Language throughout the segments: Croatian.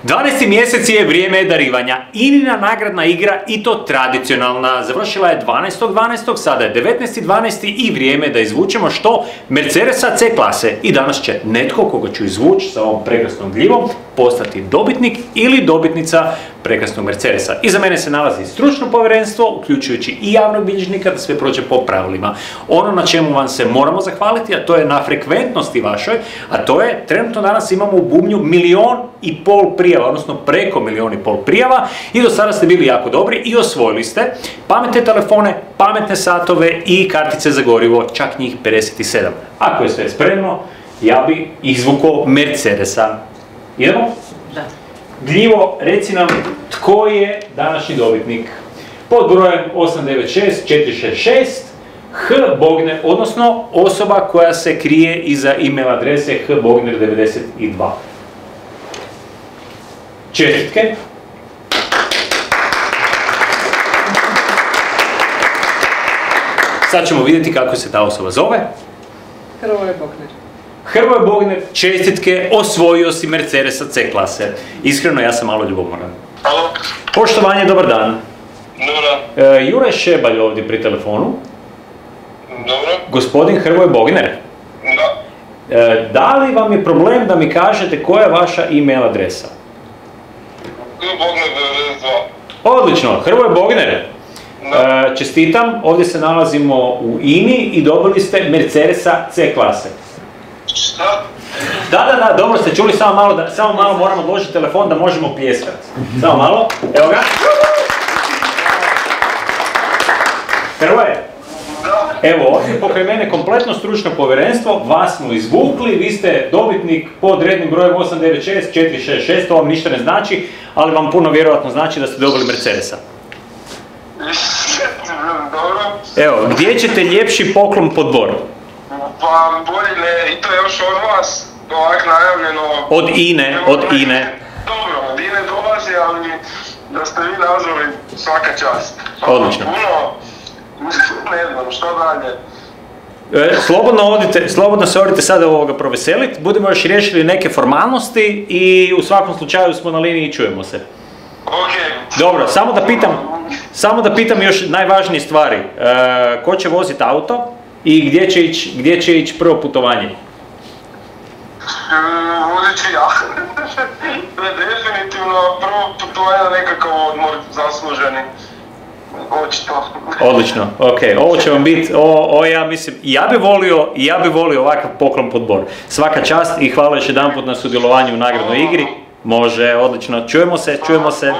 12. mjesec je vrijeme darivanja. ININA nagradna igra, i to tradicionalna, završila je 12.12., sada je 19.12. i vrijeme da izvučemo što? Mercedesa C klase. I danas će netko koga ću izvući sa ovom prekrasnom gljivom postati dobitnik ili dobitnica prekrasnog Mercedesa. Iza mene se nalazi stručno povjerenstvo, uključujući i javnog bilježnika, da sve prođe po pravilima. Ono na čemu vam se moramo zahvaliti, a to je na frekventnosti vašoj, a to je, trenutno danas imamo u bubnju 1,5 milijuna prijava, odnosno preko 1,5 milijuna prijava, i do sada ste bili jako dobri i osvojili ste pametne telefone, pametne satove i kartice za gorivo, čak njih 57. Ako je sve spremno, ja bi izvukao Mercedesa. Idemo? Da. Gljivo, reci nam tko je današnji dobitnik. Pod brojem 896-466 H. Bogner, odnosno osoba koja se krije iza email adrese hbogner92. Čestitke. Sad ćemo vidjeti kako se ta osoba zove. Hrvoje Bogner. Hrvoje Bogner, čestitke, osvojio si Mercedesa C klase. Iskreno, ja sam malo ljubomoran. Alo? Poštovanje, dobar dan. Dobro. Jure Šebalj ovdje pri telefonu. Dobro. Gospodin Hrvoje Bogner. Da. Da li vam je problem da mi kažete koja je vaša email adresa? Bogner 92. Odlično, Hrvoje Bogner. Čestitam, ovdje se nalazimo u INI i dobili ste Mercedesa C klase. Šta? Da, dobro ste čuli, samo malo moramo odložiti telefon da možemo pljeskati. Samo malo, evo ga. Hrvoje, evo ovdje pokraj mene kompletno stručno povjerenstvo, vas smo izvukli, vi ste dobitnik pod rednim brojem 896-466, to vam ništa ne znači, ali vam puno vjerojatno znači da ste dobili Mercedesa. Dobro. Evo, gdje ćete ljepši poklon pod bor? Pa bolje ne, i to je još od vas, ovak najavljeno. Od INE. Dobro, od INE dolazi, ali da ste vi nazvali, svaka čast. Odlično. Puno, ne znam, što dalje. Slobodno se odite sada ovoga proveseliti, budemo još riješili neke formalnosti i u svakom slučaju smo na liniji i čujemo se. Okej. Dobro, samo da pitam još najvažnije stvari. Ko će voziti auto i gdje će ići prvo putovanje? Vozit ću ja. To je definitivno prvo putovanje na nekakav odmor zasluženi. Očito. Odlično, ok. Ovo će vam biti, ja mislim, ja bi volio ovakav poklon pod bor. Svaka čast i hvala još jedanput na sudjelovanju u nagradnoj igri. Može, odlično. Čujemo se.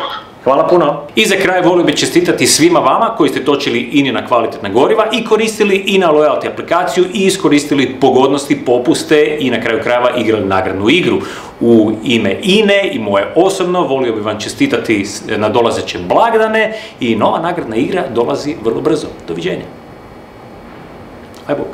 Hvala puno. I za kraj volio bih čestitati svima vama koji ste točili ININA kvalitetna goriva i koristili INA Loyalty aplikaciju i iskoristili pogodnosti, popuste i na kraju krajeva igrali nagradnu igru. U ime INE i moje osobno volio bih vam čestitati na dolazeće blagdane i nova nagradna igra dolazi vrlo brzo. Doviđenja. Aj Bog.